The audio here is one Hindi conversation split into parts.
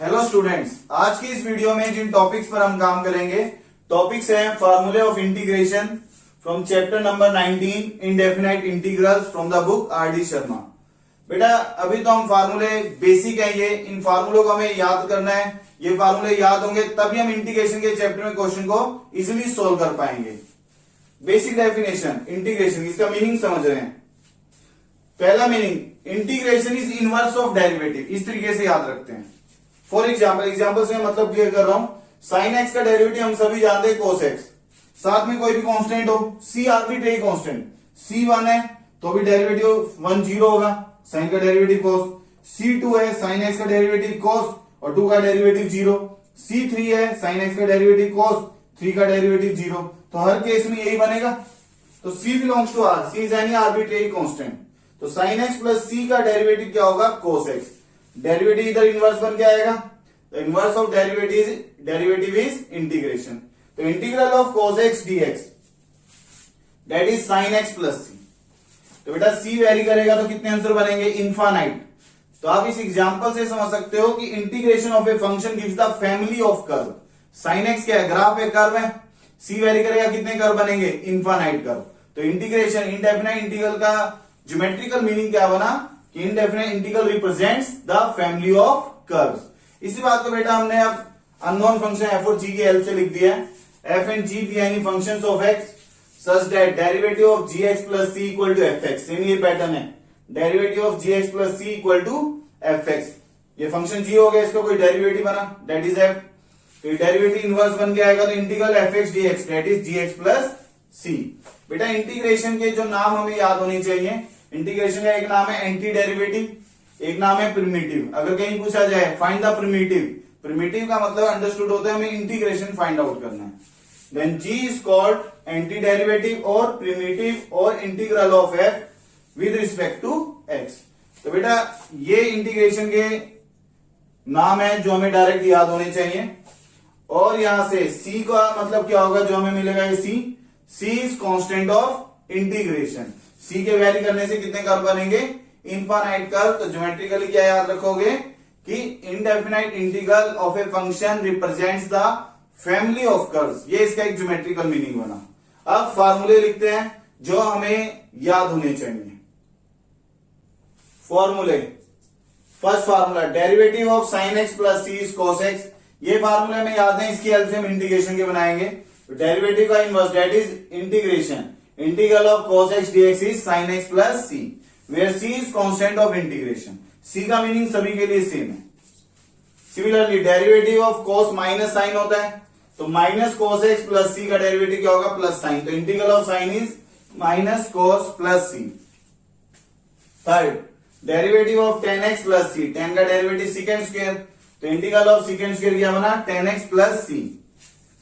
हेलो स्टूडेंट्स, आज की इस वीडियो में जिन टॉपिक्स पर हम काम करेंगे टॉपिक्स हैं फार्मूले of integration from chapter number 19 indefinite integrals from the book R D Sharma. बेटा अभी तो हम फार्मूले बेसिक है, ये इन फार्मूलों को हमें याद करना है। ये फार्मूले याद होंगे तभी हम इंटीग्रेशन के चैप्टर में क्वेश्चन को इजिली सोल्व कर पाएंगे। बेसिक डेफिनेशन इंटीग्रेशन, इसका मीनिंग समझ रहे हैं। पहला meaning, integration is inverse of derivative. इस तरीके से याद रखते हैं। फॉर एग्जाम्पल से मतलब क्लियर कर रहा हूं। साइन एक्स का डेरिवेटिव हम सभी जानते हैं कोस एक्स, साथ में कोई भी कांस्टेंट हो, सी आर्बिट्रेरी कांस्टेंट, सी 1 है तो भी डेरिवेटिव 1 0 होगा, साइन का डेरिवेटिव कोस। सी 2 है, साइन एक्स का डेरिवेटिव कोस और 2 का डेरिवेटिव 0। सी 3 है, साइन एक्स का डेरिवेटिव कोस, 3 का डेरिवेटिव 0। तो हर केस में यही बनेगा। तो C belongs to R, C is any arbitrary constant. तो साइन एक्स प्लस सी का डेरिवेटिव क्या होगा? Cos x. डेरिवेटिव इधर इनवर्स बन के आएगा, तो inverse of derivative is integration. तो integral of cos x dx that is sin x plus सी। तो बेटा c वेरी करेगा तो कितने आंसर बनेंगे? इनफाइनाइट। तो आप इस एग्जांपल से समझ सकते हो कि integration of a function gives the family of curve. sin x क्या है? ग्राफ है, कर्व है। c वेरी करेगा कितने कर्व बनेंगे? Infinite curve. तो इंटीग्रेशन इनडेफिनाइट इंटीग्रल का ज्योमेट्रिकल मीनिंग क्या बना कि indefinite integral represents the family of curves. इसी बात को बेटा हमने अब अननोन फंक्शन f और g की हेल्प से लिख दिया है। f एंड g भी any functions of x such that derivative of gx plus c equal to fx। Same ये पैटर्न है, derivative of gx plus c equal to fx। ये फंक्शन g हो गया, इसका कोई डेरिवेटिव बना दैट इज f। तो डेरिवेटिव इनवर्स बन के आएगा तो integral fx dx that is gx plus c। बेटा इंटीग्रेशन के जो नाम हमें याद होने चाहिए, इंटीग्रेशन का एक नाम है एंटी डेरिवेटिव, एक नाम है प्रिमिटिव। अगर कहीं पूछा जाए फाइंड द प्रिमिटिव, प्रिमिटिव का मतलब अंडरस्टूड होता है हमें इंटीग्रेशन फाइंड आउट करना है। Then g is called anti derivative और प्रिमिटिव और integral of f with respect to x। तो बेटा ये इंटीग्रेशन के नाम है जो हमें डायरेक्ट याद होने चाहिए। और यहां से c का मतलब क्या होगा जो हमें मिलेगा? ये c is constant of integration. c के वैरी करने से कितने कर्व बनेंगे? Infinite curve. तो ज्योमेट्रिकली क्या याद रखोगे कि indefinite integral of a function represents the family of curves. ये इसका एक ज्योमेट्रिकल मीनिंग बना। अब फार्मूले लिखते हैं जो हमें याद होने चाहिए। फॉर्मूले, first formula derivative of sine x plus c is cos x. ये फार्मूले में याद है, इसकी हेल्प से हम इंटीग्रेशन के बनाएंगे। डेरिवेटिव का inverse that is integration, integral of cos x dx is sin x plus c, where c is constant of integration. c का मीनिंग सभी के लिए सेम है। Similarly derivative of cos minus sine होता है, तो minus cos x plus c का डेरिवेटिव क्या होगा? Plus sine. तो integral of sine is minus cos plus c। Third, derivative of tan x plus c, tan का डेरिवेटिव सेकंड स्क्वायर, तो इंटीग्रल ऑफ सेकंड स्क्वायर क्या बना? tan x plus c।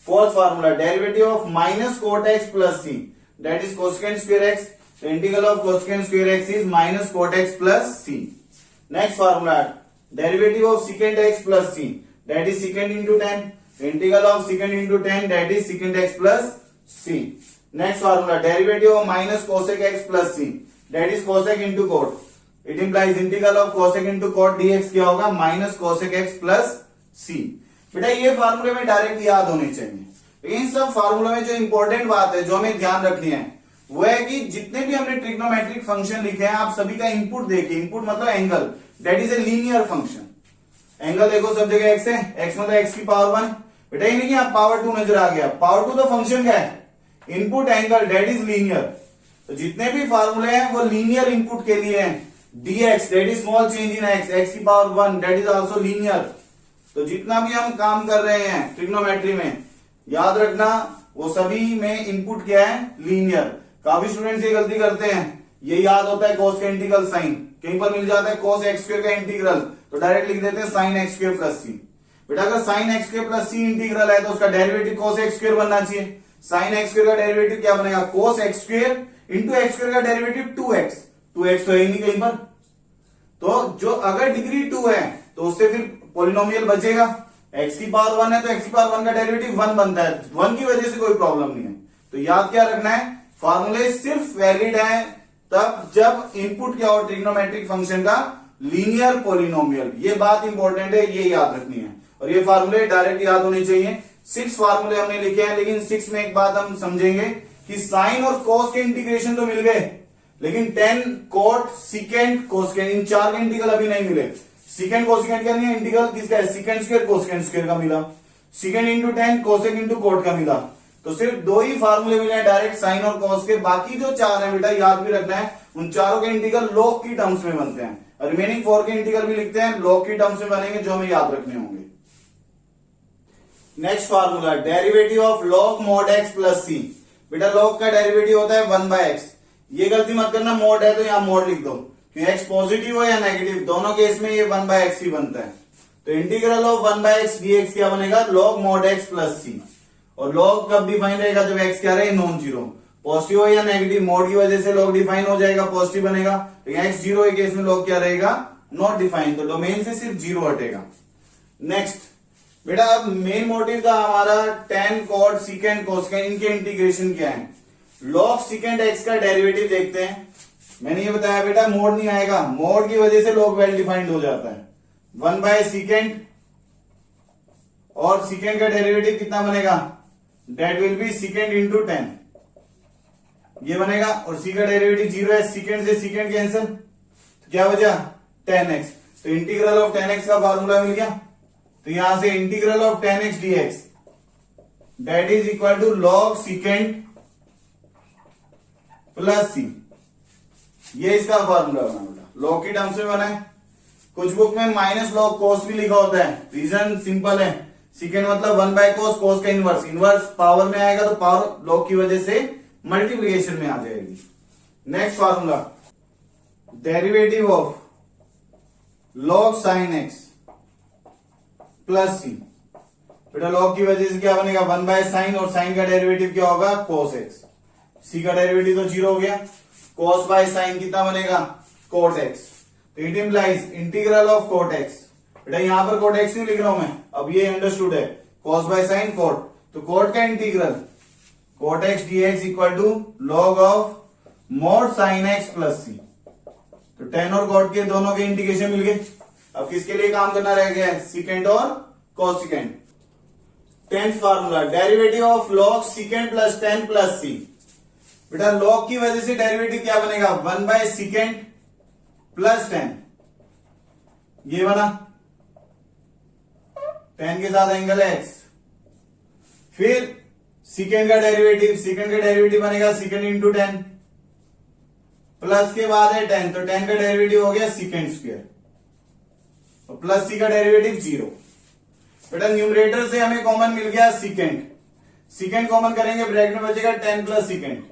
Fourth formula derivative of minus cot x plus c that is cosecant square x, the integral of cosecant square x is minus cot x plus c. Next formula, derivative of secant x plus c, that is secant into tan, the integral of secant into tan, that is secant x plus c. Next formula, derivative of minus cosec x plus c, that is cosec into cot. It implies integral of cosec into cot dx क्या होगा? minus cosec x plus c. बेटा ये फार्मूले में डायरेक्ट याद होने चाहिए। इन सब फार्मूला में जो इंपॉर्टेंट बात है जो हमें ध्यान रखनी है वो है कि जितने भी हमने ट्रिग्नोमेट्रिक फंक्शन लिखे हैं आप सभी का इनपुट देखिए। इनपुट मतलब angle, that is a linear function. Angle देखो सब जगह एक्स है, एक्स मतलब एक्स की पावर 1। बेटा ये नहीं आप पावर 2 नजर आ गया, पावर 2 तो फंक्शन क्या है? Input angle that is linear. तो जितने भी फार्मूले हैं वो लीनियर इनपुट के लिए हैं। dx that is small change in x, x की power 1 that is also linear. तो जितना भी हम काम कर रहे हैं ट्रिग्नोमेट्री में याद रखना वो सभी में इनपुट क्या है? लीनियर। काफी स्टूडेंट्स ये गलती करते हैं, ये याद होता है cos का इंटीग्रल साइन, कहीं पर मिल जाता है cos x स्क्वायर का इंटीग्रल तो डायरेक्ट लिख देते हैं sin x square plus c। बेटा अगर sin x square plus c integral है तो उसका डेरिवेटिव cos x स्क्वायर बनना चाहिए। sin x स्क्वायर का डेरिवेटिव क्या बनेगा? cos x square into x square का डेरिवेटिव 2x। 2x तो है ही नहीं कहीं पर, तो जो अगर डिग्री 2 है तो उससे फिर पोलिनोमियल बचेगा। x की पावर 1 है तो x की पावर 1 का डेरिवेटिव 1 बनता है, 1 की वजह से कोई प्रॉब्लम नहीं है। तो याद क्या रखना है? फार्मूले सिर्फ वैलिड है तब जब इनपुट क्या हो ट्रिग्नोमेट्रिक फंक्शन का लीनियर पॉलिनोमियल। ये बात इंपॉर्टेंट है, ये याद रखनी है और ये फार्मूले डायरेक्ट याद होने चाहिए। 6 फार्मूले हमने लिखे हैं, लेकिन 6 में एक बात हम समझेंगे कि साइन और कॉस के इंटीग्रेशन तो मिल गए, लेकिन टेन, कोट, सिकेंड, कोसेकेंड, इन 4 के इंटीग्रल अभी नहीं मिले। सिकेंड कोसेकेंड का नहीं है, इंटीग्रल किसका है, सिकेंड स्क्वायर कोसेकेंड स्क्वायर का मिला, secant into tan, cosec into cot का मिला। तो सिर्फ 2 ही फार्मूले मिले हैं डायरेक्ट साइन और कॉस के, बाकी जो 4 है बेटा याद भी रखना है, उन चारों के इंटीग्रल लॉग की टर्म्स में बनते हैं। रिमेनिंग 4 के इंटीग्रल भी लिखते हैं, लॉग की टर्म्स में बनेंगे, जो हमें याद रखने होंगे। Next formula, derivative of log mod x plus सी। बेटा लॉग का डेरिवेटिव होता है 1/x। ये गलती मत करना, मॉड है तो यहां मॉड लिख दो, कि एक्स पॉजिटिव हो या नेगेटिव, दोनों केस में ये 1/x ही बनता है। तो इंटीग्रल ऑफ 1/x dx क्या बनेगा, लॉग मॉड एक्स प्लस सी। और लॉग कब डिफाइन रहेगा, जब एक्स क्या रहे, नॉन जीरो। पॉजिटिव हो या नेगेटिव, मॉड की वजह से लॉग डिफाइन हो जाएगा, पॉजिटिव बनेगा। तो एक्स जीरो के केस में लॉग क्या रहेगा, नॉट डिफाइन, तो डोमेन से सिर्फ जीरो हटेगा। नेक्स्ट बेटा, अब मेन मोटिव था हमारा टेन, कॉट, सिकेंड, कोसेकेंड, इनके इंटीग्रेशन क्या है। लॉग सिकेंड एक्स का डेरिवेटिव देखते हैं। मैंने ये बताया बेटा मोड नहीं आएगा, मोड की वजह से लॉग वेल डिफाइंड हो जाता है। 1/सिकेंड और सिकेंड का डेरिवेटिव कितना बनेगा, that will be secant into 10, ये बनेगा। और सी का डेरिवेटिव 0 है, सिकेंड से सिकेंड कैंसिल, तो क्या बचा 10x। तो इंटीग्रल ऑफ 10x का फॉर्मूला मिल गया। तो यहां से integral of 10x dx that is equal to log secant plus सी। ये इसका फॉर्मूला बना बेटा, लॉग की टर्म्स में बना है। कुछ बुक में माइनस लॉग कोस भी लिखा होता है, रीजन सिंपल है, सिकेंड मतलब 1/cos, कोस का इनवर्स, इनवर्स पावर में आएगा तो पावर लॉग की वजह से मल्टीप्लिकेशन में आ जाएगी। Next formula, derivative of log sine x plus सी। बेटा लॉग की वजह से क्या बनेगा, 1/sin, और साइन का डेरिवेटिव क्या होगा, cos x। सी का डेरिवेटिव तो 0 हो गया, cos/sin कितना बनेगा, cot x। तो it implies integral of cot x। बेटा यहां पर cot x नहीं लिख रहा हूं मैं, अब ये अंडरस्टूड है, cos/sin cot, तो cot का integral cot x dx equal to log of mod sin x plus सी। तो 10 और cot के दोनों के इंटीग्रेशन मिल गए। अब किसके लिए काम करना रह गया है, सिकेंड और cosecant. 10th formula, derivative of log secant plus 10 plus सी। बेटा लॉग की वजह से डेरिवेटिव क्या बनेगा, 1/सिकेंड प्लस 10, ये बना, 10 के साथ एंगल है x। फिर सिकेंड का डेरिवेटिव, सिकेंड का डेरिवेटिव बनेगा सिकेंड इंटू 10, प्लस के बाद है 10, तो 10 का डेरिवेटिव हो गया सिकेंड स्क्वायर, और प्लस सी का डेरिवेटिव 0। बेटा न्यूमरेटर से हमें कॉमन मिल गया सिकेंड, सिकेंड कॉमन करेंगे, ब्रैकेट में बचेगा 10 प्लस सिकेंड,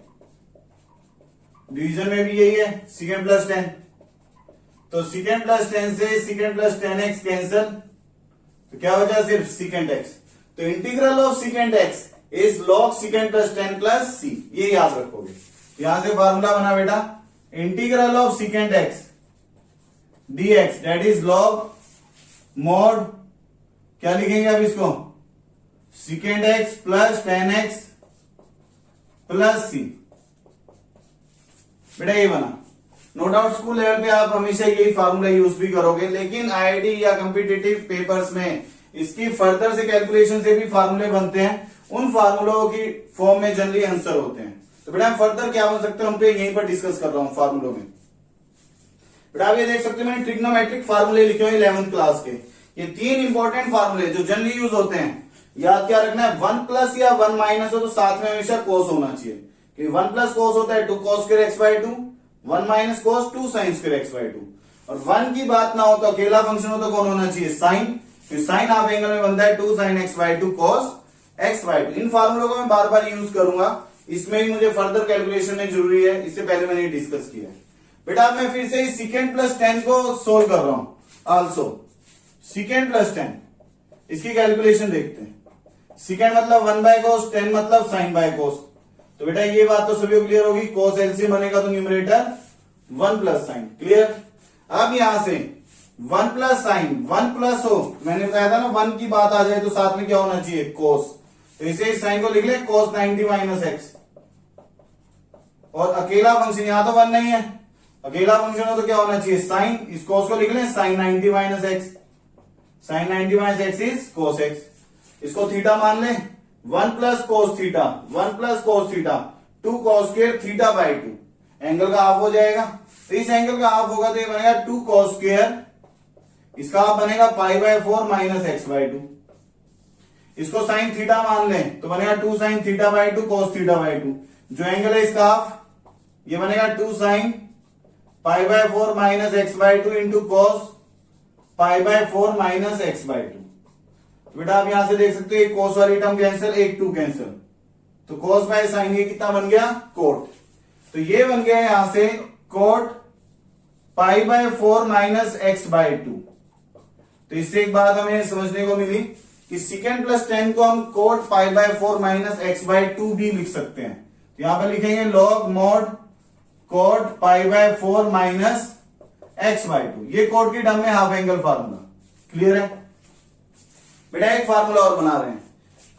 डिवीजन में भी यही है, सिकेंड प्लस 10। तो सिकेंड प्लस 10 से सिकेंड प्लस 10x कैंसल, तो क्या बचा, सिर्फ सिकेंड x। तो integral of secant x is log secant plus 10 plus सी, ये याद रखोगे। यहां से फॉर्मूला बना बेटा, integral of secant x dx that is log mod, क्या लिखेंगे अब इसको, secant x plus 10x plus सी। बेटा ये बना। नो डाउट स्कूल लेवल पे आप हमेशा यही फार्मूला यूज भी करोगे, लेकिन आईआईटी या कॉम्पिटिटिव पेपर्स में इसकी फर्दर से कैलकुलेशन से भी फार्मूले बनते हैं, उन फार्मूलों की फॉर्म में जनरली आंसर होते हैं। तो बेटा हम फर्दर क्या बन सकते हैं, हम तो यहीं पर डिस्कस कर रहा हूं फार्मूलों में। बेटा आप ये देख सकते हो मैंने ट्रिग्नोमेट्रिक फार्मूले लिखे हुए 11th क्लास के। ये 3 इंपॉर्टेंट फार्मूले जो जनरली यूज होते हैं, याद क्या रखना है, 1 प्लस या 1 माइनस हो तो साथ में हमेशा कोस होना चाहिए, कि 1 प्लस कोस होता है 2 cos square x/2, 1 minus cos 2 sin square x/2। और 1 की बात ना हो तो अकेला फंक्शन हो तो कौन होना चाहिए, साइन, तो साइन हाफ एंगल में बनता है 2 sin x/2 cos x/2। इन फार्मूलों को मैं बार बार यूज करूंगा, इसमें ही मुझे फर्दर कैलकुलेशन में जरूरी है, इससे पहले मैंने डिस्कस किया है। बेटा मैं फिर से सिकेंड प्लस 10 को सोल्व कर रहा हूं, आल्सो सिकेंड प्लस 10, इसकी कैलकुलेशन देखते हैं। सिकेंड मतलब 1/cos, 10 मतलब sin बाय cos। तो बेटा ये बात तो सभी को क्लियर होगी, cos एलसीएम बनेगा तो न्यूमरेटर 1 प्लस साइन, क्लियर। अब यहां से 1 प्लस साइन, 1 प्लस हो, मैंने बताया था ना 1 की बात आ जाए तो साथ में क्या होना चाहिए, cos। तो इसे इस साइन को लिख ले cos 90 माइनस एक्स, और अकेला फंक्शन यहां तो 1 नहीं है, अकेला फंक्शन हो तो क्या होना चाहिए, साइन, इस cos को लिख लें sine 90 minus x, sine 90 minus x is cos x. इसको थीटा मान लें, 1 plus cos theta, 1 plus cos theta, 2 cos square theta by 2, angle का हाफ हो जाएगा। तो इस एंगल का हाफ होगा तो ये बनेगा 2 cos स्क्वायर, इसका हाफ बनेगा पाई बाय 4 माइनस एक्स बाई 2। इसको साइन थीटा मान लें तो बनेगा 2 sine theta by 2 cos theta by 2, जो एंगल है इसका हाफ ये बनेगा 2 sine pi by 4 minus x by 2 into cos pi by 4 minus x by 2। बेटा आप यहां से देख सकते हो cos वाली टर्म कैंसिल, एक 2 कैंसिल, तो cos बाय साइन ये कितना बन गया, कोट। तो ये बन गया यहां से coat pi by 4 minus x by 2। तो इससे एक बात हमें समझने को मिली कि सेकेंड प्लस 10 को हम coat pi by 4 minus x by 2 भी लिख सकते हैं। तो यहां पर लिखेंगे log mod coat pi by 4 minus x by 2, ये कोट की टर्म में हाफ एंगल फार्मूला। क्लियर है बेटा? एक फार्मूला और बना रहे हैं,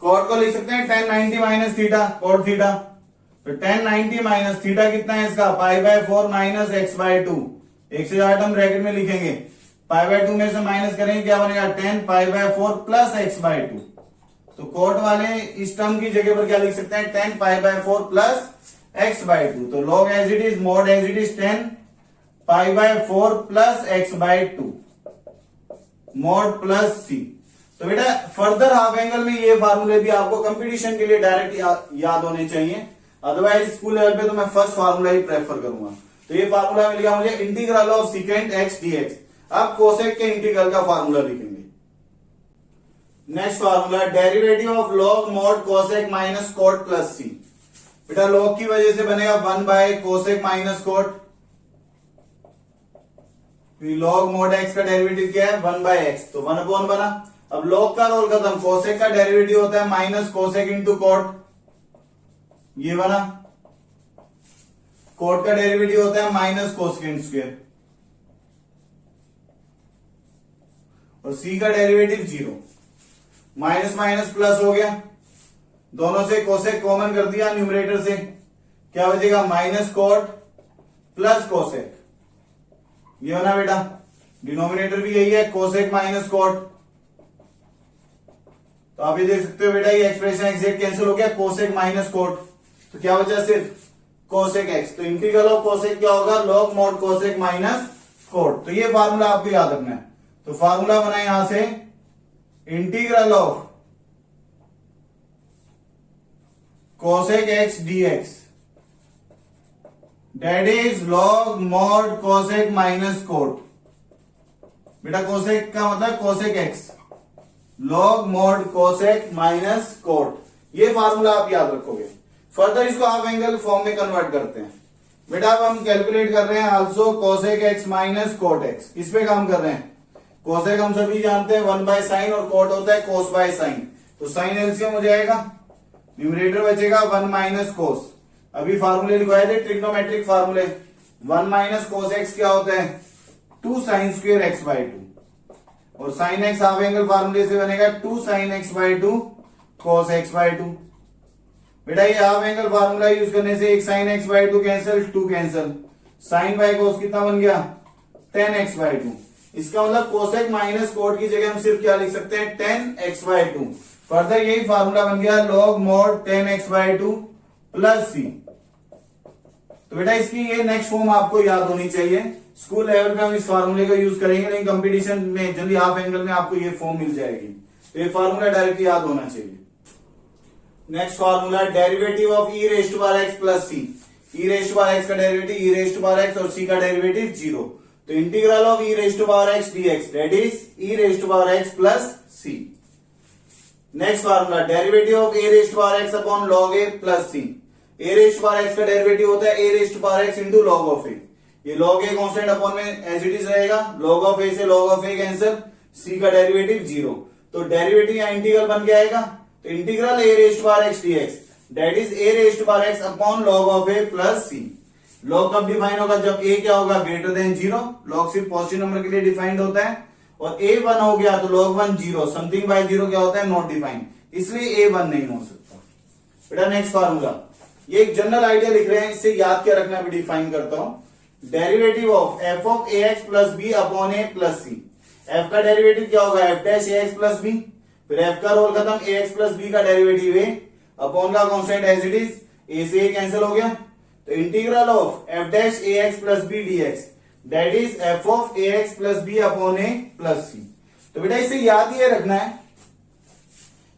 कोट को लिख सकते हैं tan 90 minus theta cot theta, तो tan 90 माइनस थीटा कितना है इसका, पाई बाय 4 माइनस एक्स बाई 2, एक से ज्यादा टर्म ब्रैकेट में लिखेंगे, पाई बाय 2 में से माइनस करेंगे क्या बनेगा, 10 pi by 4 plus x by 2। तो कोट वाले इस टर्म की जगह पर क्या लिख सकते हैं, 10 pi by 4 plus x by 2। तो log as it is mod as it is 10 pi by 4 plus x by 2 mod plus सी। तो बेटा फर्दर हाफ एंगल में ये फार्मूले भी आपको कंपटीशन के लिए डायरेक्ट याद होने चाहिए, अदरवाइज स्कूल लेवल पे तो मैं फर्स्ट फार्मूला ही प्रेफर करूंगा। तो ये फार्मूला मिल गया मुझे, integral of secant x dx. अब कोसेक के इंटीग्रल का फार्मूला लिखेंगे। Next formula derivative of log mod cosec minus cot plus सी। बेटा लॉग की वजह से बनेगा 1 by cosec minus cot, log mod x का डेरिवेटिव क्या है, 1 बाय एक्स, तो 1 अपॉन बना। अब लॉग का रोल खत्म, कोसेक का डेरिवेटिव होता है माइनस कोसेक इंटू कोट, ये बना। कोट का डेरिवेटिव होता है माइनस कोसेकेंट स्क्वायर, और सी का डेरिवेटिव 0। माइनस माइनस प्लस हो गया, दोनों से कोसेक कॉमन कर दिया न्यूमरेटर से, क्या बचेगा, माइनस कोट प्लस कोसेक, ये होना बेटा। डिनोमिनेटर भी यही है, कोसेक माइनस कोट। तो आप ये देख सकते हो बेटा ये एक्सप्रेशन एग्जैक्ट कैंसिल हो गया, कोसेक माइनस कोट, तो क्या बचा सिर्फ कोसेक एक्स। तो इंटीग्रल ऑफ कोसेक क्या होगा, log mod cosec minus coat. तो ये फार्मूला आपको याद रखना है। तो फार्मूला बना यहां से integral of cosec x dx that is log mod cosec minus cot. बेटा कोसेक का मतलब cosec x, log mod cosec minus cot, ये फार्मूला आप याद रखोगे। फर्दर इसको हाफ एंगल फॉर्म में कन्वर्ट करते हैं। बेटा अब हम कैलकुलेट कर रहे हैं also cosec x minus cot x, इस पे काम कर रहे हैं। कोसेक हम सभी जानते हैं 1 बाय साइन, और कोट होता है कोस बाय साइन, तो साइन एलसीएम हो जाएगा, न्यूमरेटर बचेगा 1 माइनस कोस। अभी फार्मूले लिखवाए थे ट्रिग्नोमेट्रिक फार्मूले, 1 माइनस कोस एक्स क्या होता है, 2 साइन स्क्वायर एक्स बाई 2, और साइन एक्स हाफ एंगल फार्मूले से बनेगा 2 sign x by 2 cos x by 2। बेटा ये हाफ एंगल फार्मूला यूज करने से एक sine x by 2 cancel, 2 cancel, sine by cos कितना बन गया, 10 एक्स बाई 2। इसका मतलब कोसेक माइनस कोट की जगह हम सिर्फ क्या लिख सकते हैं, 10 एक्स बाई 2। फर्दर यही फार्मूला बन गया log mod 10 x by 2 plus सी। तो बेटा इसकी ये नेक्स्ट फॉर्म आपको याद होनी चाहिए। स्कूल लेवल पे हम इस फार्मूले का यूज करेंगे, लेकिन कंपटीशन में जल्दी हाफ एंगल में आपको ये फॉर्म मिल जाएगी। तो ये फार्मूला डायरेक्ट याद होना चाहिए। Next formula derivative of E rest to power x plus C. E rest to power x का derivative E rest to power x और सी का डेरिवेटिव 0। तो integral of E rest to power x dx that is E rest to power x plus c. Next formula derivative of A raised to power x upon log A plus C. A raised to power x का डेरिवेटिव होता है ए raised to power x into log of ए। ये लॉग ए कांस्टेंट अपॉन में एज इट इज रहेगा, लॉग ऑफ ए से लॉग ऑफ ए कैंसिल, सी का डेरिवेटिव 0। तो डेरिवेटिव या इंटीग्रल बन के आएगा, तो integral a raised to power x dx that is a raised to power x upon log of a plus c. Log कब डिफाइन होगा, जब ए क्या होगा, ग्रेटर देन 0। लॉग सिर्फ पॉजिटिव नंबर के लिए डिफाइंड होता है, और ए 1 हो गया तो लॉग 1 0, समथिंग बाय 0 क्या होता है, नॉट डिफाइंड, इसलिए ए 1 नहीं हो सकता। बेटा नेक्स्ट फार्मूला, ये एक जनरल आइडिया लिख रहे हैं, इससे याद क्या रखना भी डिफाइन करता हूं। Derivative of f of a x plus b upon a plus c. F का डेरिवेटिव क्या होगा, f dash a x plus b, फिर एफ का रोल खत्म, ए एक्स प्लस बी का डेरिवेटिव ए अपॉन का constant as it is, a से ए कैंसिल हो गया, तो integral of f dash a x plus b d x that is f of a x plus b upon a plus सी। तो बेटा इसे याद ये रखना है,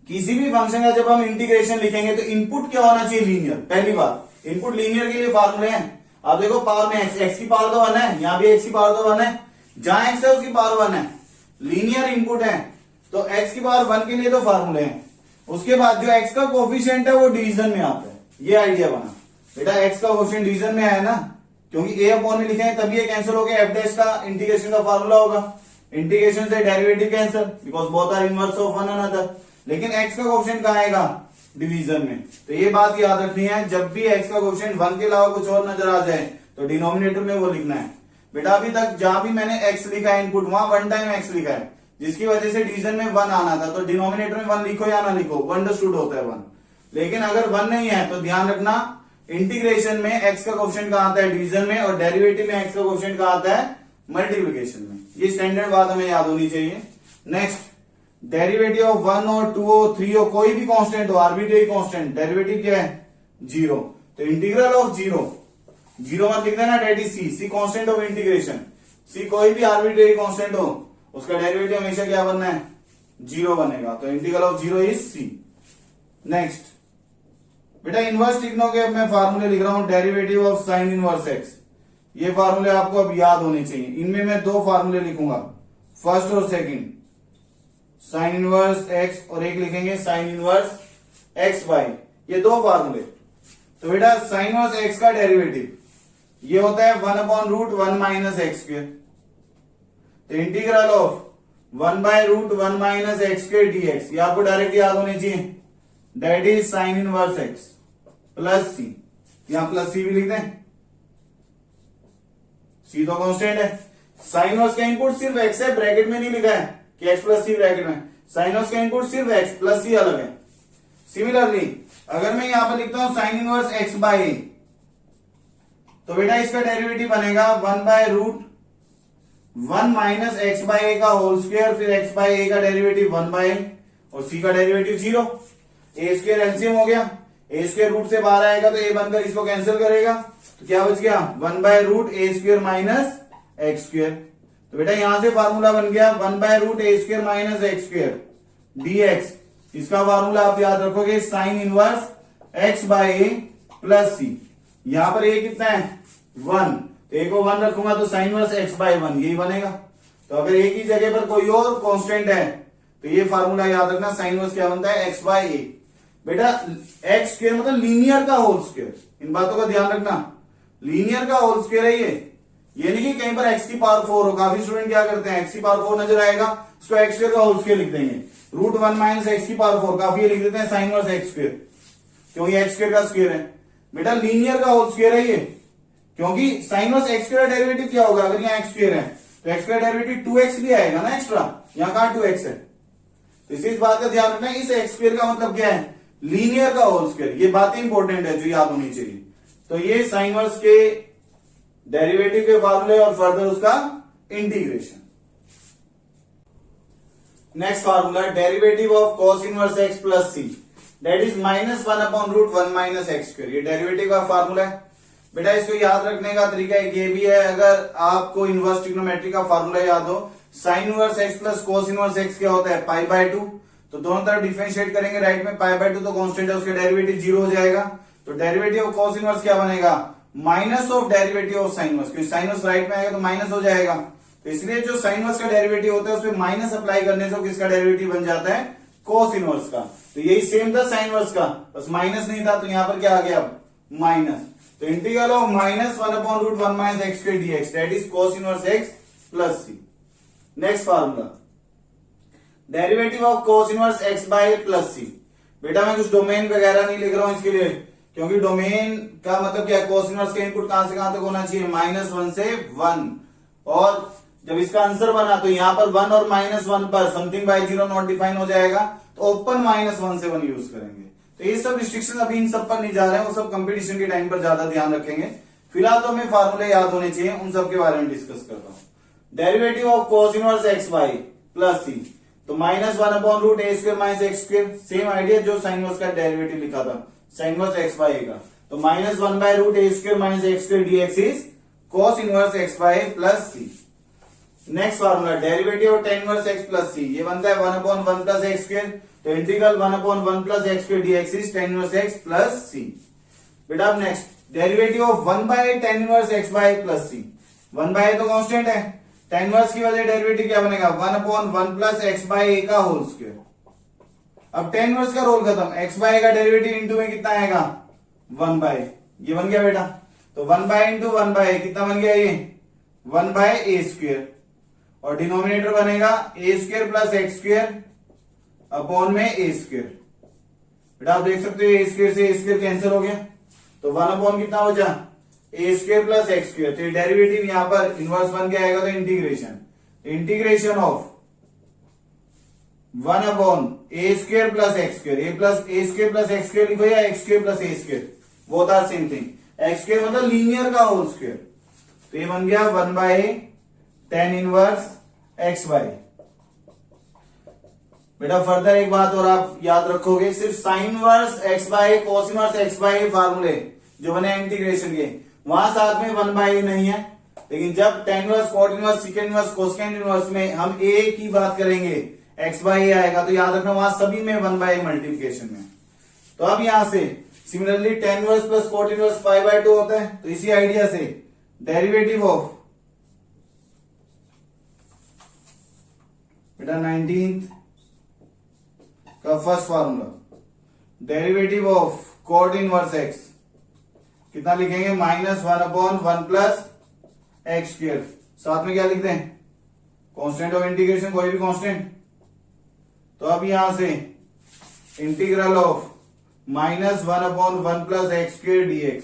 किसी भी फंक्शन का जब हम इंटीग्रेशन लिखेंगे तो इनपुट क्या होना चाहिए, लीनियर। पहली बात, इनपुट लीनियर के लिए फार्मूले हैं। आप देखो पावर में एक्स की पावर तो 1 है, यहां भी एक्स की पावर तो 1 है, जहां एक्स है उसकी पावर 1 है, लीनियर इनपुट है, तो एक्स की पावर 1 के लिए तो फार्मूले हैं। उसके बाद जो एक्स का कोफिशिएंट है वो डिवीजन में आता है, ये आइडिया बना बेटा। एक्स का कोफिशिएंट डिवीजन में आया ना, क्योंकि ए अपॉन में लिखे हैं तभी ये कैंसिल हो गया, एफ डैश का इंटीग्रेशन का फार्मूला होगा, इंटीग्रेशन से derivative cancel because both are inverse of one another. लेकिन एक्स का कोफिशिएंट कहां आएगा, डिवीजन में। तो ये बात याद रखनी है, जब भी एक्स का कोफिशिएंट 1 के अलावा कुछ और नजर आ जाए तो डिनोमिनेटर में वो लिखना है। बेटा अभी तक जहां भी मैंने एक्स लिखा है इनपुट, वहां 1 टाइम एक्स लिखा है, जिसकी वजह से डिवीजन में 1 आना था, तो डिनोमिनेटर में 1 लिखो या ना लिखो, वो अंडरस्टूड होता है 1। लेकिन अगर 1 नहीं है तो ध्यान रखना, इंटीग्रेशन में एक्स का कोफिशिएंट कहां आता है, डिवीजन में, और डेरिवेटिव में एक्स का कोफिशिएंट कहां आता है, मल्टीप्लिकेशन में। ये स्टैंडर्ड बात हमें याद होनी चाहिए। नेक्स्ट, डेरिवेटिव ऑफ 1 और 2 और 3 हो, कोई भी कांस्टेंट हो, आर्बिट्रेरी कांस्टेंट, डेरिवेटिव क्या है, 0। तो इंटीग्रल ऑफ 0 मत लिख देना, date is C constant of integration. सी कोई भी आर्बिट्रेरी कांस्टेंट हो, उसका डेरिवेटिव हमेशा क्या बनना है, 0 बनेगा। तो integral of 0 is c. Next बेटा इनवर्स टिग्नो के अब मैं फार्मूले लिख रहा हूं, derivative of sine inverse x. ये फार्मूले आपको अब याद होने चाहिए। इनमें मैं 2 फार्मूले लिखूंगा, फर्स्ट और सेकंड, साइन इनवर्स एक्स और एक लिखेंगे साइन इनवर्स एक्स बाई, ये 2 फार्मूले। तो बेटा साइन इनवर्स एक्स का डेरिवेटिव ये होता है 1/√1 माइनस एक्स स्क्वायर। तो integral of 1/√1 minus x square dx, ये आपको डायरेक्ट याद होने चाहिए, that is sine inverse x plus c. यहां प्लस सी भी लिख दें, सी तो कांस्टेंट है। साइन इनवर्स का इनपुट सिर्फ एक्स है, ब्रैकेट में नहीं लिखा है कि एक्स प्लस सी ब्रैकेट में, साइन इनवर्स का इनपुट सिर्फ एक्स प्लस सी अलग है। सिमिलरली अगर मैं यहां पर लिखता हूं साइन इनवर्स एक्स बाई ए, तो बेटा इसका डेरिवेटिव बनेगा 1/√1 माइनस एक्स बाई ए का होल स्क्वायर, फिर एक्स बाई ए का डेरिवेटिव 1/a और सी का डेरिवेटिव 0। ए स्क्वायर एलसीएम हो गया, ए स्क्वायर रूट से बाहर आएगा तो ए बनकर इसको कैंसिल करेगा, तो क्या बच गया 1/√a square minus x square. तो बेटा यहां से फार्मूला बन गया 1/√a square minus x square dx। इसका फार्मूला आप याद रखोगे, sine inverse x by a plus c. यहां पर a कितना है 1, तो a को 1 रखूंगा तो साइन इनवर्स x बाई 1 यही बनेगा। तो अगर a की जगह पर कोई और कांस्टेंट है तो ये फार्मूला याद रखना, साइन इनवर्स क्या बनता है x बाई ए। बेटा एक्स स्क्वायर मतलब लीनियर का होल स्क्वायर, इन बातों का ध्यान रखना, लीनियर का होल स्क्वायर है ये नहीं कि कहीं पर एक्स की पावर 4 हो। काफी स्टूडेंट क्या करते हैं, एक्स की पावर 4 नजर आएगा उसको एक्स स्क्वायर का होल स्क्वायर लिख देंगे, √1 माइनस एक्स की पावर 4, काफी ये लिख देते हैं साइन इनवर्स एक्स स्क्वायर, क्योंकि एक्स स्क्वायर का स्क्वायर है। बेटा लीनियर का होल स्क्वायर है ये, क्योंकि sign inverse x square derivative क्या होगा, अगर यहाँ एक्स स्क्वायर है तो एक्स स्क्वायर डेरिवेटिव 2x भी आएगा ना एक्स्ट्रा, यहाँ कहां 2x है। तो इस बात का ध्यान रखना, इस एक्स स्क्वायर का मतलब क्या है, लीनियर का होल स्क्वायर। ये बातें इंपॉर्टेंट है जो याद होनी चाहिए। तो ये साइन इनवर्स के डेरिवेटिव के फार्मूले और फर्दर उसका integration. Next formula, derivative of cos inverse x plus c that is -1/√1 minus x square. ये डेरिवेटिव का फार्मूला है। बेटा इसको याद रखने का तरीका एक ये भी है, अगर आपको इनवर्स ट्रिग्नोमेट्री का फार्मूला याद हो, sign inverse x plus cos inverse x क्या होता है π/2, तो दोनों तरफ डिफरेंशिएट करेंगे, राइट में π/2 तो कांस्टेंट है, उसका डेरिवेटिव 0 हो जाएगा। तो डेरिवेटिव ऑफ कॉस इनवर्स क्या बनेगा, minus of derivative of sine inverse, क्योंकि साइन इनवर्स राइट में आएगा तो माइनस हो जाएगा। तो इसलिए जो साइन इनवर्स का डेरिवेटिव होता है उसमें माइनस अप्लाई करने से किसका डेरिवेटिव बन जाता है, कॉस इनवर्स का। तो यही सेम था साइन इनवर्स का, बस माइनस नहीं था, तो यहां पर क्या आ गया माइनस। तो integral of -1/√1 minus x square dx that is cos inverse x plus c. Next formula, derivative of cos inverse x by plus सी। बेटा मैं कुछ डोमेन वगैरह नहीं लिख रहा हूं इसके लिए, क्योंकि डोमेन का मतलब क्या है, कॉस इनवर्स का इनपुट कहां से कहां तक होना चाहिए, -1 से 1, और जब इसका आंसर बना तो यहां पर 1 और -1 पर समथिंग बाय 0 नॉट डिफाइन हो जाएगा, तो ओपन -1 से 1 यूज करेंगे। तो ये सब रिस्ट्रिक्शन अभी इन सब पर नहीं जा रहे हैं, वो सब कंपटीशन के टाइम पर ज्यादा ध्यान रखेंगे। फिलहाल तो हमें फार्मूले याद होने चाहिए, उन सब के बारे में डिस्कस करता हूं। Derivative of cos inverse x y plus सी, तो -1/√a² - x², सेम आइडिया जो साइन इनवर्स का डेरिवेटिव लिखा था, साइन इनवर्स एक्स वाई का। तो -1/√a² - x² dx is cos inverse x y plus c. Next formula derivative of tan inverse x plus सी, ये बनता है 1/1 प्लस x², तो integral 1/1 plus x² dx is tan inverse x plus सी। बेटा अब next derivative of 1/tan inverse x y plus c, 1/a तो कांस्टेंट है, tan इनवर्स की वजह डेरिवेटिव क्या बनेगा 1/1 प्लस x/a का होल स्क्वायर। अब tan इनवर्स का रोल खत्म, x/a का डेरिवेटिव इंटू में कितना आएगा 1/a, ये बन गया बेटा। तो 1/a इंटू 1/a कितना बन गया ये 1/a², और डिनोमिनेटर बनेगा a² प्लस x² अपॉन में a²। बेटा आप देख सकते हो a² से a² कैंसिल हो गया, तो 1/, कितना बचा a² प्लस x², तो डेरिवेटिव यहां पर इनवर्स बन के आएगा, तो integration of 1/a² plus x², a² plus x² लिखो या x² plus a², both are same thing, x² मतलब लीनियर का होल स्क्वायर, तो ये बन गया 1/a tan inverse x y. बेटा फर्दर एक बात और आप याद रखोगे, सिर्फ sine inverse x by cos inverse x by फार्मूले जो बने इंटीग्रेशन के, वहां साथ में 1/a नहीं है, लेकिन जब tan inverse cot inverse secant inverse cosecant inverse में हम a की बात करेंगे एक्स बाई आएगा, तो याद रखना वहां सभी में 1/a मल्टीप्लिकेशन में। तो अब यहां से similarly tan inverse plus cot inverse 5/2 होता है, तो इसी आइडिया से डेरिवेटिव ऑफ बेटा 19th का first formula, derivative of cot inverse x कितना लिखेंगे -1/1 प्लस x², साथ में क्या लिखते हैं कांस्टेंट ऑफ इंटीग्रेशन, कोई भी कांस्टेंट। तो अब यहां से integral of -1/1 plus x² dx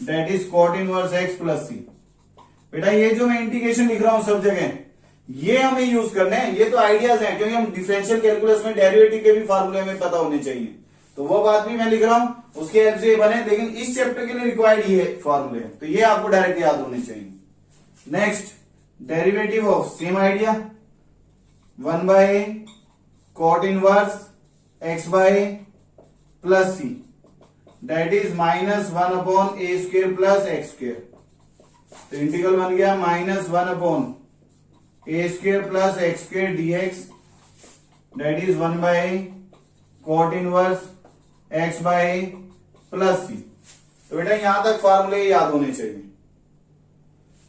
that is cot inverse x plus सी। बेटा ये जो मैं इंटीग्रेशन लिख रहा हूं सब जगह ये हमें यूज करने हैं, ये तो आइडियाज हैं, क्योंकि हम डिफरेंशियल कैलकुलस में डेरिवेटिव के भी फार्मूले हमें पता होने चाहिए, तो वो बात भी मैं लिख रहा हूं, उसके हेल्प से ये बने, लेकिन इस चैप्टर के लिए रिक्वायर्ड ये फार्मूले हैं, तो ये आपको डायरेक्ट याद होने चाहिए। Next derivative of same idea 1/a cot inverse x by plus c that is -1/a² plus x², तो इंटीग्रल बन गया -1/a² plus x² dx that is 1/a cot inverse x by plus सी। तो बेटा यहां तक फार्मूले याद होने चाहिए।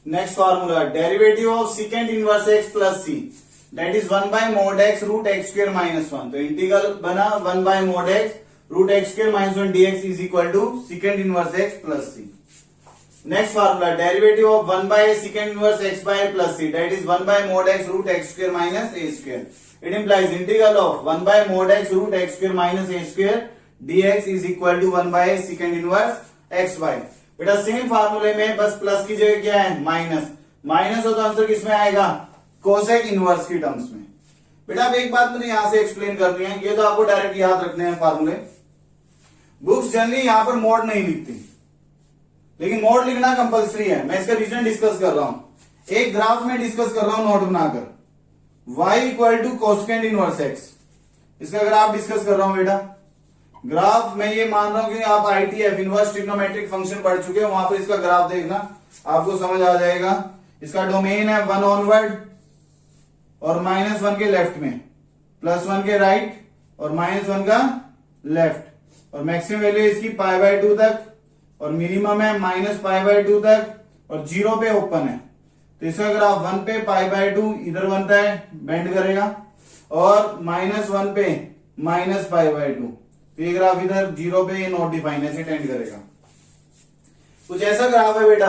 Next formula derivative of second inverse x plus c that is 1/mod x root x² -1, तो इंटीग्रल बना 1/mod x root x² -1 dx is equal to secant inverse x plus c. Next formula derivative of 1/a secant inverse x by plus c that is 1/mod x root x² -a², it implies integral of 1/mod x root x² -a² dx is equal to 1/a secant inverse x by. बेटा सेम फार्मूले में बस प्लस की जगह क्या है माइनस हो, तो आंसर किसमें आएगा कोसेक इनवर्स की टर्म्स में। बेटा अब एक बात मुझे यहां से एक्सप्लेन करनी है, ये तो आपको डायरेक्ट याद रखने हैं फार्मूले, बुक्स जनरली यहां पर मोड नहीं लिखती, लेकिन मोड लिखना कंपलसरी है, मैं इसका रीजन डिस्कस कर रहा हूं, एक ग्राफ में डिस्कस कर रहा हूं नोट बनाकर, y equal to cosecant inverse x, इसका ग्राफ डिस्कस कर रहा हूं बेटा। ग्राफ मैं ये मान रहा हूं कि आप ITF इनवर्स ट्रिग्नोमेट्रिक फंक्शन पढ़ चुके हो, वहां पर इसका ग्राफ देखना आपको समझ आ जाएगा। इसका डोमेन है 1 ऑनवर्ड और -1 के लेफ्ट में, +1 के राइट और -1 का लेफ्ट, और मैक्सिमम वैल्यू इसकी π/2 तक, और मिनिमम है -π/2 तक, और 0 पे ओपन है, तो इसका ग्राफ 1 पे π/2 इधर बनता है बेंड करेगा, और -1 पे -π/2, तो ये ग्राफ इधर 0 पे ये नॉट डिफाइन ऐसे टेंड करेगा। कुछ ऐसा ग्राफ है बेटा,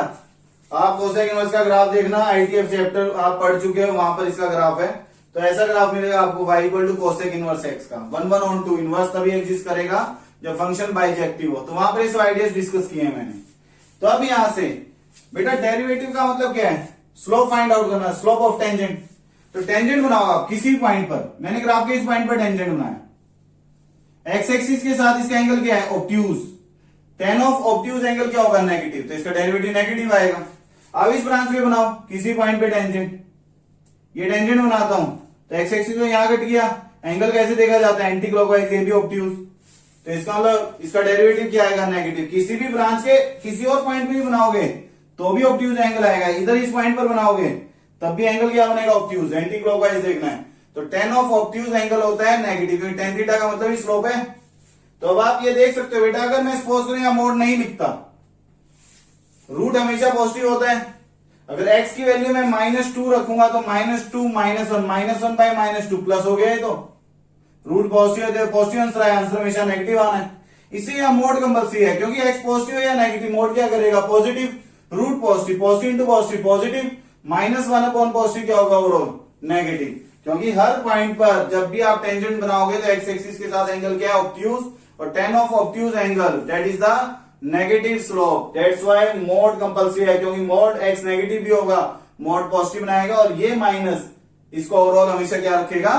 आप कोसेक इनवर्स का ग्राफ देखना, ITF चैप्टर आप पढ़ चुके हो, वहां पर इसका ग्राफ है, तो ऐसा ग्राफ मिलेगा आपको y equal to cosec inverse x का 1/1/2। इनवर्स तभी एग्जिस्ट करेगा जब फंक्शन बाइजेक्टिव हो, तो वहां पर इस आइडियाज डिस्कस किए हैं मैंने। तो अब यहां से बेटा डेरिवेटिव का मतलब क्या है, स्लोप फाइंड आउट करना, स्लोप ऑफ टेंजेंट। तो टेंजेंट बनाओ आप किसी पॉइंट पर, मैंने ग्राफ के इस पॉइंट पर टेंजेंट बनाया, एक्स एक्सिस के साथ इसका एंगल क्या है obtuse, tan of obtuse angle क्या होगा, नेगेटिव, तो इसका डेरिवेटिव नेगेटिव आएगा। अब इस ब्रांच पे बनाओ किसी पॉइंट पे टेंजेंट, ये टेंजेंट बनाता हूं तो एक्स एक्सिस तो यहां कट गया, एंगल कैसे देखा जाता है, एंटी क्लॉकवाइज, ये भी ऑब्ट्यूज, तो इसका मतलब इसका डेरिवेटिव क्या आएगा, नेगेटिव। किसी भी ब्रांच के किसी और पॉइंट पे भी बनाओगे तो भी ऑब्ट्यूज एंगल आएगा, इधर इस पॉइंट पर बनाओगे तब भी एंगल क्या बनेगा, ऑब्ट्यूज, एंटी क्लॉकवाइज देखना है। तो tan ऑफ ऑब्ट्यूज एंगल होता है नेगेटिव, क्योंकि tan थीटा का मतलब ही स्लोप है। तो अब आप ये देख सकते हो बेटा, अगर मैं सपोज करूं या मोड नहीं लिखता, रूट हमेशा पॉजिटिव होता है। अगर x की वैल्यू में -2 रखूंगा तो -2 -1 बाय -2 प्लस हो गया है, तो रूट पॉजिटिव है, पॉजिटिव आंसर है, आंसर हमेशा नेगेटिव आना है। इसी यहां मोड कंपल्सरी है, क्योंकि x पॉजिटिव है या नेगेटिव, मोड क्या करेगा, positive, root positive, positive into positive, positive, -1 upon positive क्या होगा, ओवरऑल नेगेटिव। क्योंकि हर पॉइंट पर जब भी आप टेंजेंट बनाओगे तो एक्स एक्सिस के साथ एंगल क्या है, ऑब्ट्यूज, और tan of obtuse angle that is the negative slope, that's why mode compulsory है, क्योंकि मोड x नेगेटिव भी होगा, मोड पॉजिटिव बनाएगा, और ये माइनस इसको ओवरऑल हमेशा क्या रखेगा,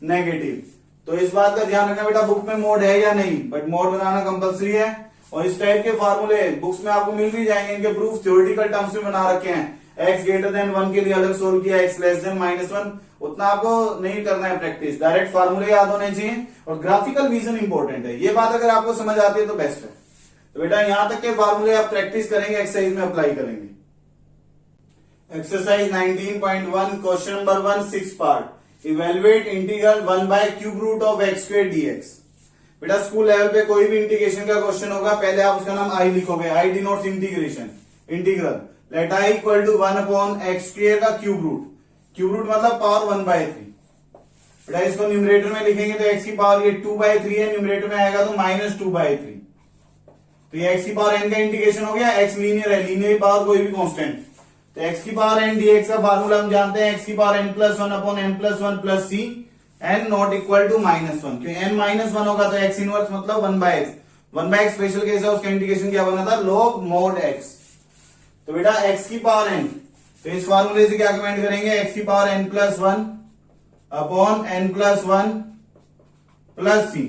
नेगेटिव। तो इस बात का ध्यान रखना बेटा, बुक में मोड है या नहीं, बट मोड बनाना कंपल्सरी है। और इस टाइप के फार्मूले बुक्स में आपको मिल भी जाएंगे, इनके प्रूफ थ्योरेटिकल टर्म्स में बना रखे हैं, x ग्रेटर देन 1 के लिए अलग सोल्व किया, x लेस देन -1, उतना आपको नहीं करना है प्रैक्टिस, डायरेक्ट फार्मूले याद होने चाहिए, और ग्राफिकल विजन इंपॉर्टेंट है। ये बात अगर आपको समझ आती है तो बेस्ट है। तो बेटा यहां तक के फार्मूले आप प्रैक्टिस करेंगे, एक्सरसाइज में अप्लाई करेंगे। Exercise 19.1 question number 1 6 part, evaluate integral 1 by cube root of x square dx। बेटा स्कूल लेवल पे कोई भी इंटीग्रेशन का क्वेश्चन होगा, पहले आप उसका नाम i लिखोगे, i denotes integration, integral, let i equal to 1 upon x square का क्यूब रूट, क्यूब रूट मतलब पावर 1/3। बेटा इसको न्यूमरेटर में लिखेंगे तो x की पावर ये 2/3 है, न्यूमरेटर में आएगा तो -2/3, तो ये x की पावर n का इंटीग्रेशन हो गया, x लीनियर है, लीनियर की पावर कोई भी कांस्टेंट, तो x की पावर n dx का फार्मूला हम जानते हैं, x की power n+1 upon n+1 plus c, n not equal to -1, क्योंकि n -1 होगा तो x इनवर्स मतलब 1/x, 1/x स्पेशल केस है, उसका इंटीग्रेशन क्या बना था, log mod x। तो बेटा x की पावर n, तो इस फार्मूले से क्या कमेंट करेंगे, x की power n+1 upon n+1 plus c,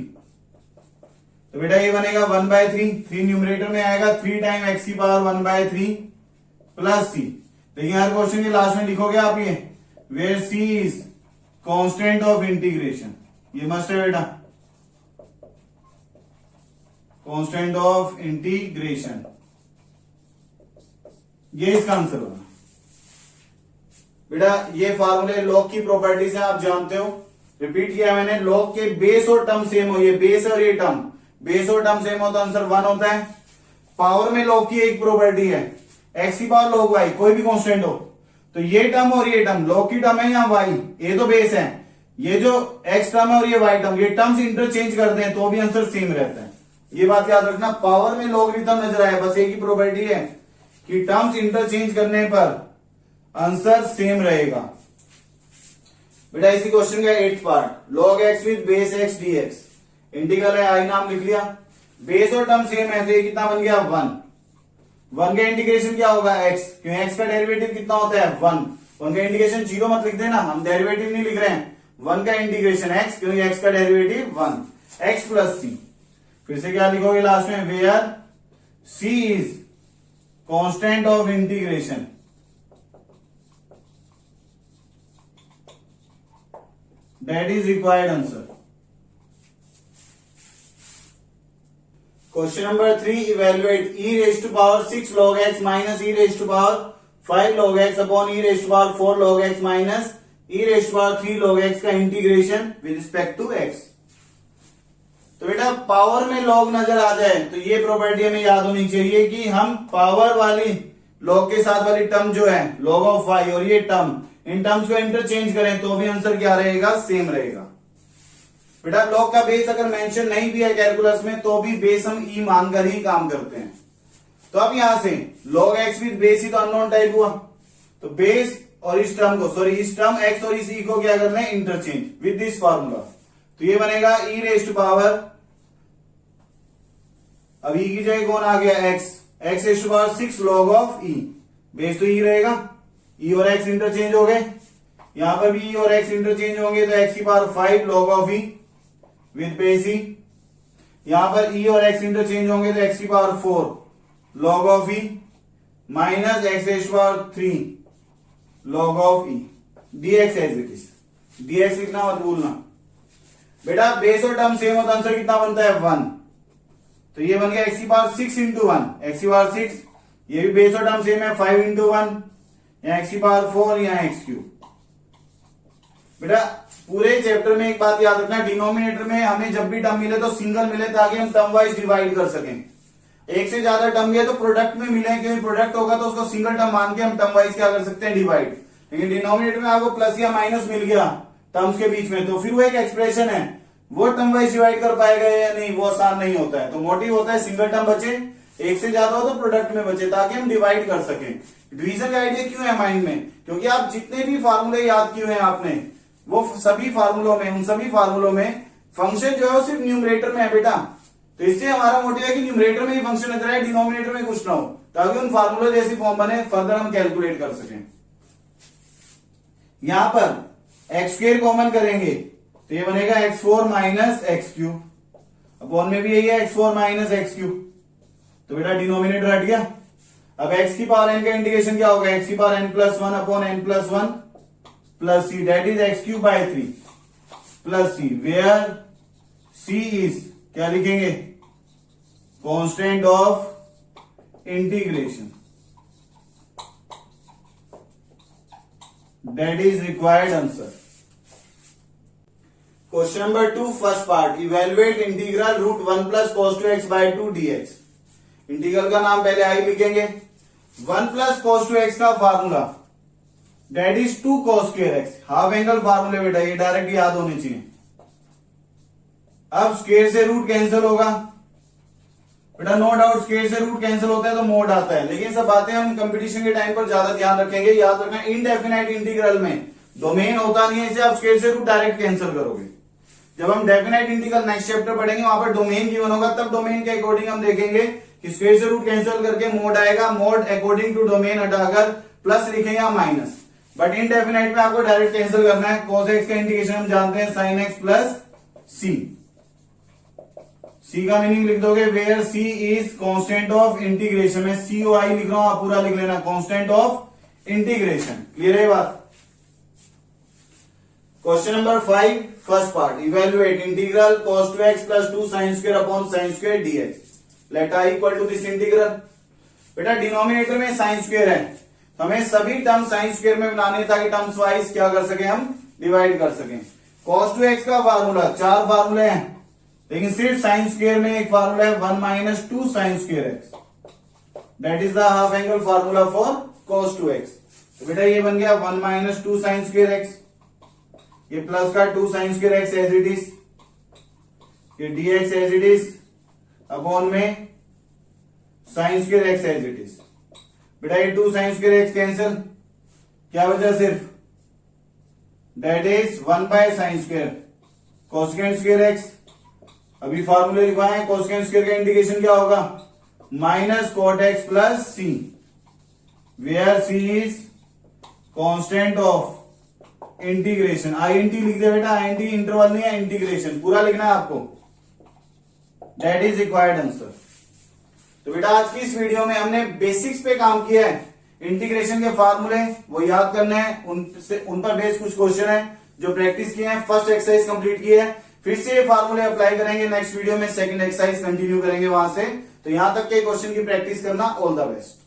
तो बेटा ये बनेगा 1/3, 3 न्यूमरेटर में आएगा, 3 टाइम x की पावर 1/3 प्लस c। देखिए हर क्वेश्चन के लास्ट में लिखोगे आप ये, where c is constant of integration, ये मस्ट है बेटा, कांस्टेंट ऑफ इंटीग्रेशन, ये इसका आंसर होगा। बेटा ये फार्मूले लॉग की प्रॉपर्टीज है, आप जानते हो, रिपीट किया मैंने, लॉग के बेस और टर्म सेम हो, ये बेस और ये टर्म, बेस और टर्म सेम हो तो आंसर 1 होता है। पावर में लॉग की एक प्रॉपर्टी है, x की पावर log y, कोई भी कांस्टेंट हो, तो ये टर्म और ये टर्म, log की टर्म है या y, ये तो बेस है, ये जो x टर्म है और ये y टर्म, ये टर्म्स इंटरचेंज करते हैं तो भी आंसर सेम रहता है। ये बात याद रखना, पावर में लॉगरिथम नजर आए, बस एक ही प्रॉपर्टी है कि टर्म्स इंटरचेंज करने पर आंसर सेम रहेगा। बेटा इसी क्वेश्चन का 8th part, log x with base x dx, integral है, आई नाम लिख लिया, बेस और टर्म सेम है तो ये कितना बन गया, 1 का इंटीग्रेशन क्या होगा, x, क्यों x का डेरिवेटिव कितना होता है, 1 का इंटीग्रेशन 0 मत लिख देना, हम डेरिवेटिव नहीं लिख रहे हैं, 1 का इंटीग्रेशन x, क्योंकि x का डेरिवेटिव 1, x प्लस c, फिर से क्या लिखोगे लास्ट में, where c is constant of integration, that is required answer. Question number 3, evaluate e raise to power 6 log x minus e raise to power 5 log x upon e raise to power 4 log x minus e raise to power 3 log x का integration with respect to x। तो बेटा पावर में log नजर आ जाए तो ये प्रॉपर्टी हमें याद होनी चाहिए कि हम पावर वाली log के साथ वाली टर्म जो है log ऑफ y और ये टर्म, इन टर्म्स को इंटरचेंज करें तो भी आंसर क्या रहेगा, सेम रहेगा। बेटा log का बेस अगर मेंशन नहीं भी है कैलकुलस में तो भी बेस हम e मानकर ही काम करते हैं। तो अब यहां से log x विद बेस ही तो अननोन टाइप हुआ, तो बेस और इस टर्म को, सॉरी इस टर्म x और इस e को क्या करना है, इंटरचेंज विद दिस फार्मूला, तो ये बनेगा e रेज टू पावर, अब e की जगह कौन आ गया, x raise to power 6 log of e, base तो e रहेगा, e और x इंटरचेंज हो गए, यहां पर भी e और x इंटरचेंज होंगे तो x की power 5 log of e with base e, यहां पर ई और एक्स इंटरचेंज होंगे तो एक्स की power 4 log of e minus x h power 3 log of e dx as it is. dx लिखना मत भूलना बेटा, बेस और टर्म सेम होता आंसर कितना बनता है 1। तो ये बन गया एक्स की पावर 6 इंटू 1, एक्स की पावर 6, ये भी बेस और टर्म सेम है 5 इंटू 1, यहाँ एक्स की पावर 4, यहाँ एक्स क्यूब। बेटा पूरे चैप्टर में एक बात याद रखना, डिनोमिनेटर में हमें जब भी टर्म मिले तो सिंगल मिले ताकि हम टर्म वाइज डिवाइड कर सकें। एक से ज्यादा टर्म मिले तो प्रोडक्ट में मिले, क्योंकि प्रोडक्ट होगा तो उसको सिंगल टर्म मान के हम टर्म वाइज क्या कर सकते हैं, डिवाइड। लेकिन डिनोमिनेटर में आपको प्लस या माइनस मिल गया टर्म्स के बीच में तो फिर वो एक एक्सप्रेशन है, वो टर्म वाइज डिवाइड कर पाएगा या नहीं, वो आसान नहीं होता है। तो मोटिव होता है सिंगल टर्म बचे, एक से ज्यादा हो तो प्रोडक्ट में बचे ताकि हम डिवाइड कर सकें। डिवीजन का आइडिया क्यों है माइंड में, क्योंकि आप जितने भी फार्मूले याद किए हैं आपने, वो सभी फार्मूलों में, उन सभी फार्मूलों में फंक्शन जो है वो सिर्फ न्यूमरेटर में है बेटा। तो इससे हमारा मोटिव है कि न्यूमरेटर में ही फंक्शन नजर आए, डिनोमिनेटर में कुछ ना हो, ताकि उन फार्मूले जैसी फॉर्म बने, फर्दर हम कैलकुलेट कर सकें। यहां पर एक्स स्क्वायर कॉमन करेंगे तो ये बनेगा x4 minus x cube, upon में भी यही है x4 माइनस एक्स क्यूब। तो बेटा डिनोमिनेटर हट गया। अब x की पावर n का इंटीग्रेशन क्या होगा, x की power n plus 1 upon n plus 1 plus c, that is x cube by 3 plus c, where c is क्या लिखेंगे, constant of integration, that is required answer. Question number 2 first part, evaluate integral root 1 plus cos 2x by 2 dx। Integral का नाम पहले आई लिखेंगे, 1 प्लस cos 2x का formula that is 2 cos square x, half angle फार्मूले बेटा, ये डायरेक्ट याद होने चाहिए। अब स्क्वायर से रूट कैंसिल होगा बेटा, नो डाउट स्क्वायर से रूट कैंसिल होता है तो मोड आता है, लेकिन सब बातें हम कंपटीशन के टाइम पर ज्यादा ध्यान रखेंगे। याद रखना इनडेफिनाइट इंटीग्रल में डोमेन होता नहीं है, इसे आप स्क्वायर से रूट डायरेक्ट कैंसिल करोगे। जब हम डेफिनाइट इंटीग्रल नेक्स्ट चैप्टर पढ़ेंगे वहां पर डोमेन गिवन होगा, तब डोमेन के अकॉर्डिंग हम देखेंगे कि स्क्वायर से रूट कैंसिल करके मोड आएगा, मोड अकॉर्डिंग टू डोमेन हटाकर प्लस लिखेंगे या माइनस। बट इनडेफिनाइट में आपको डायरेक्ट कैंसिल करना है। cos x का इंटीग्रेशन हम जानते हैं sin x plus c, c का मीनिंग लिख दोगे where c is constant of integration, में c o i लिख रहा हूं, आप पूरा लिख लेना, कांस्टेंट ऑफ इंटीग्रेशन। क्लियर है बात। Question number 5 first part, evaluate integral cos 2x plus 2 sin square upon sin square dx, let i equal to this integral. बेटा डिनोमिनेटर में sin स्क्वायर है, तो हमें सभी टर्म sin स्क्वायर में बनाने हैं ताकि टर्म्स वाइज क्या कर सके, हम डिवाइड कर सकें। cos 2x का फार्मूला, 4 फार्मूले हैं, लेकिन सिर्फ sin स्क्वायर में एक फार्मूला है 1 minus 2 sin square x, that is the half angle formula for cos 2x। तो बेटा ये बन गया 1 माइनस 2 sin स्क्वायर x, ये प्लस का 2 sin square x as it is, ये dx as it is, upon में sin square x as it is. बेटा ये 2 sin स्क्वायर x कैंसिल, क्या बचा सिर्फ, that is 1 by sin square cosecant square x। अभी फार्मूले लिखवाए, कोसेकेंट स्क्वायर का इंटीग्रेशन क्या होगा, minus cot x plus c, where c is constant of integration. INT लिख दे बेटा, INT इंटरवल नहीं है, इंटीग्रेशन पूरा लिखना है आपको, दैट इज रिक्वायर्ड आंसर। तो बेटा आज की इस वीडियो में हमने बेसिक्स पे काम किया है, इंटीग्रेशन के फार्मूले वो याद करने हैं, उन पर बेस्ड कुछ क्वेश्चन है जो प्रैक्टिस किए हैं, फर्स्ट एक्सरसाइज कंप्लीट की है, फिर से ये फार्मूले अप्लाई करेंगे नेक्स्ट वीडियो में, सेकंड एक्सरसाइज कंटिन्यू करेंगे वहां से। तो यहां तक के क्वेश्चन की प्रैक्टिस करना, ऑल द बेस्ट।